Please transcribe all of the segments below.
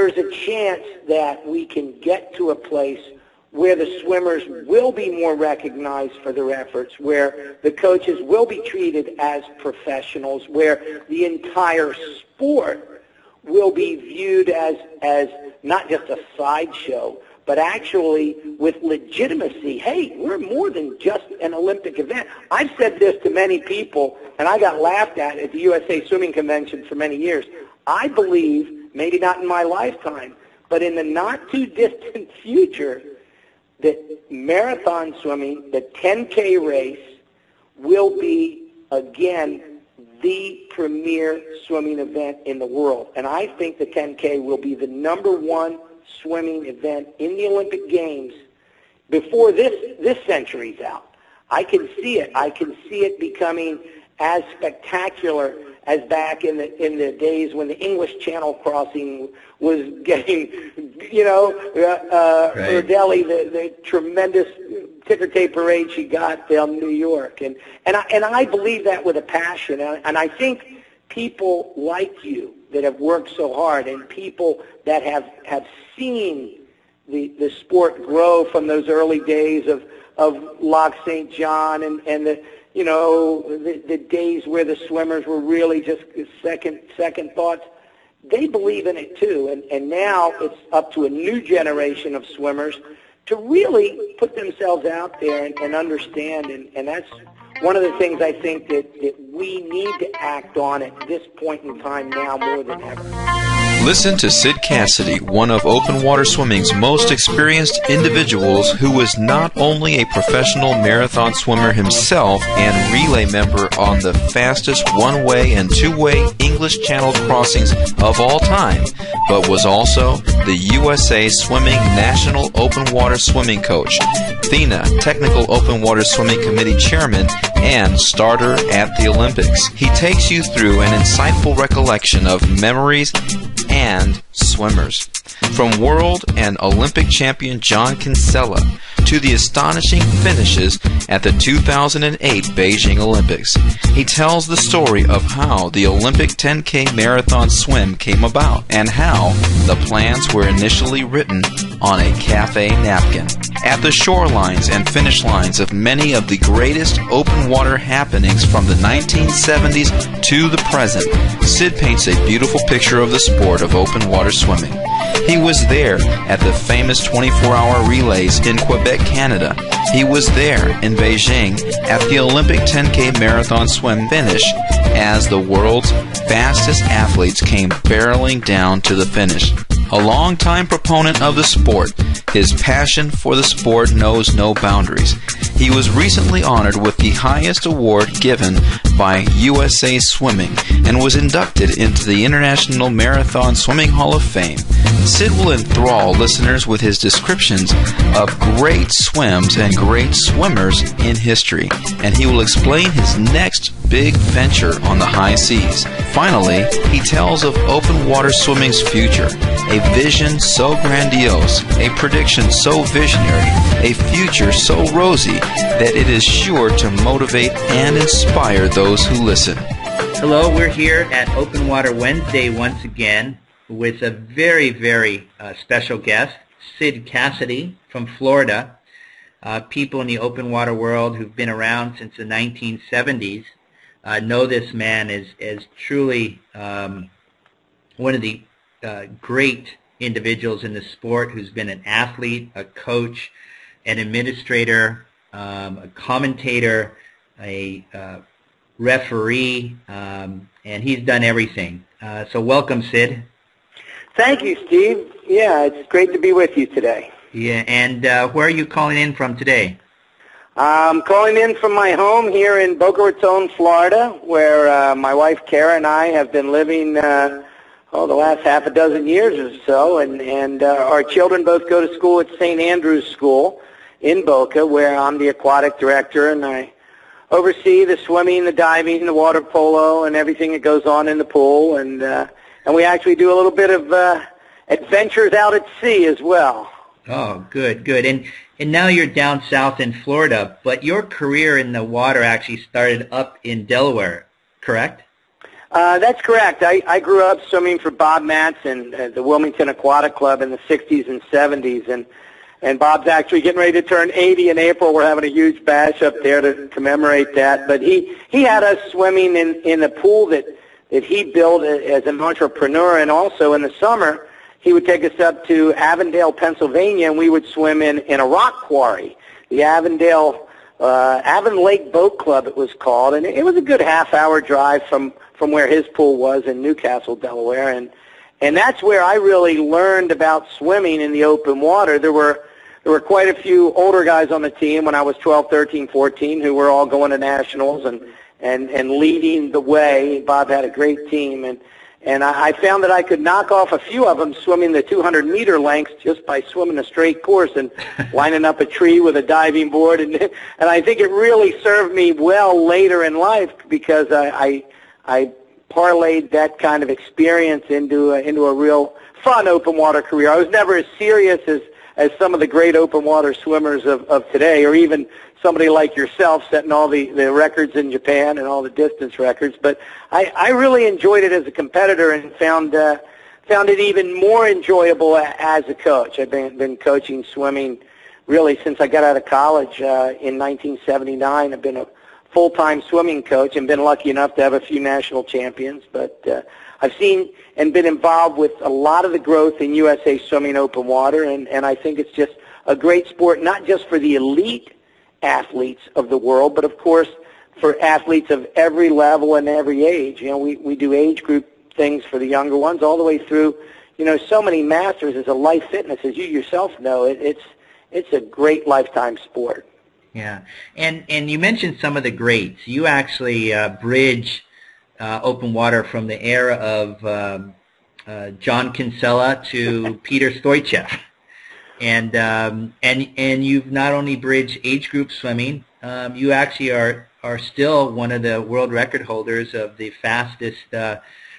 there's a chance that we can get to a place where the swimmers will be more recognized for their efforts, where the coaches will be treated as professionals, where the entire sport will be viewed as not just a sideshow, but actually with legitimacy. Hey, we're more than just an Olympic event. I've said this to many people, and I got laughed at the USA Swimming Convention for many years. I believe, maybe not in my lifetime, but in the not-too-distant future, that marathon swimming, the 10K race, will be, again, the premier swimming event in the world. And I think the 10K will be the #1 swimming event in the Olympic Games before this century's out. I can see it. I can see it becoming as spectacular as back in the days when the English Channel crossing was getting, Right. Urdelli, the tremendous ticker tape parade she got down New York. And I believe that with a passion. And I think people like you that have worked so hard, and people that have seen the sport grow from those early days of Loch St. John and the days where the swimmers were really just second thoughts. They believe in it too, and now it's up to a new generation of swimmers to really put themselves out there and understand, and that's one of the things I think that we need to act on at this point in time now more than ever. Listen to Sid Cassidy, one of open water swimming's most experienced individuals, who was not only a professional marathon swimmer himself and relay member on the fastest one-way and two-way English Channel crossings of all time, but was also the USA Swimming National Open Water Swimming Coach, FINA Technical Open Water Swimming Committee Chairman, and starter at the Olympics. He takes you through an insightful recollection of memories and swimmers. From world and Olympic champion John Kinsella to the astonishing finishes at the 2008 Beijing Olympics, he tells the story of how the Olympic 10K marathon swim came about and how the plans were initially written on a café napkin. At the shorelines and finish lines of many of the greatest open water happenings from the 1970s to the present, Sid paints a beautiful picture of the sport of open water swimming. He was there at the famous 24-hour relays in Quebec, Canada. He was there in Beijing at the Olympic 10K marathon swim finish as the world's fastest athletes came barreling down to the finish. A longtime proponent of the sport, his passion for the sport knows no boundaries. He was recently honored with the highest award given by USA Swimming and was inducted into the International Marathon Swimming Hall of Fame. Sid will enthrall listeners with his descriptions of great swims and great swimmers in history, and he will explain his next big venture on the high seas. Finally, he tells of open water swimming's future, a vision so grandiose, a prediction so visionary, a future so rosy that it is sure to motivate and inspire those who listen. Hello, we're here at Open Water Wednesday once again with a very, very special guest, Sid Cassidy from Florida. People in the open water world who've been around since the 1970s know this man as truly one of the great individuals in the sport, who's been an athlete, a coach, an administrator, a commentator, a referee, and he's done everything. So welcome, Sid. Thank you, Steve. Yeah, it's great to be with you today. Yeah, and where are you calling in from today? I'm calling in from my home here in Boca Raton, Florida, where my wife Kara and I have been living the last half a dozen years or so, and our children both go to school at St. Andrew's School in Boca, where I'm the aquatic director, and I oversee the swimming, the diving, the water polo, and everything that goes on in the pool, and we actually do a little bit of adventures out at sea as well. Oh, good, good. And now you're down south in Florida, but your career in the water actually started up in Delaware, correct? That's correct. I grew up swimming for Bob Matson at the Wilmington Aquatic Club in the 60s and 70s, and Bob's actually getting ready to turn 80 in April. We're having a huge bash up there to commemorate that. But he had us swimming in a pool that he built as an entrepreneur, and also in the summer he would take us up to Avondale, Pennsylvania, and we would swim in a rock quarry, the Avon Lake Boat Club it was called, and it was a good half-hour drive from where his pool was in Newcastle, Delaware, and that's where I really learned about swimming in the open water. There were quite a few older guys on the team when I was 12, 13, 14 who were all going to nationals and leading the way. Bob had a great team, and I found that I could knock off a few of them swimming the 200-meter lengths just by swimming a straight course and lining up a tree with a diving board. And I think it really served me well later in life because I parlayed that kind of experience into a real fun open water career. I was never as serious as some of the great open water swimmers of today, or even somebody like yourself setting all the records in Japan and all the distance records. But I really enjoyed it as a competitor and found it even more enjoyable as a coach. I've been coaching swimming really since I got out of college in 1979. I've been a full-time swimming coach and been lucky enough to have a few national champions. But I've seen and been involved with a lot of the growth in USA Swimming open water, and I think it's just a great sport, not just for the elite athletes of the world, but of course for athletes of every level and every age. You know, we do age group things for the younger ones all the way through, you know, so many masters as a life fitness, as you yourself know. It's a great lifetime sport. Yeah, and you mentioned some of the greats. You actually bridge open water from the era of John Kinsella to Peter Stoichev. And you've not only bridged age group swimming, you actually are still one of the world record holders of the fastest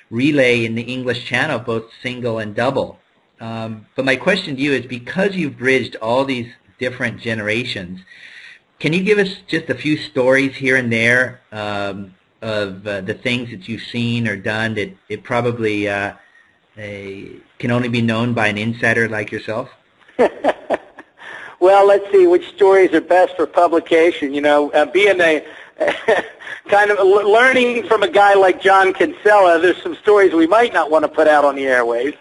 relay in the English Channel, both single and double. But my question to you is, because you've bridged all these different generations, can you give us just a few stories here and there of the things that you've seen or done that it probably can only be known by an insider like yourself? Well, let's see which stories are best for publication. You know, being a kind of learning from a guy like John Kinsella, there's some stories we might not want to put out on the airwaves.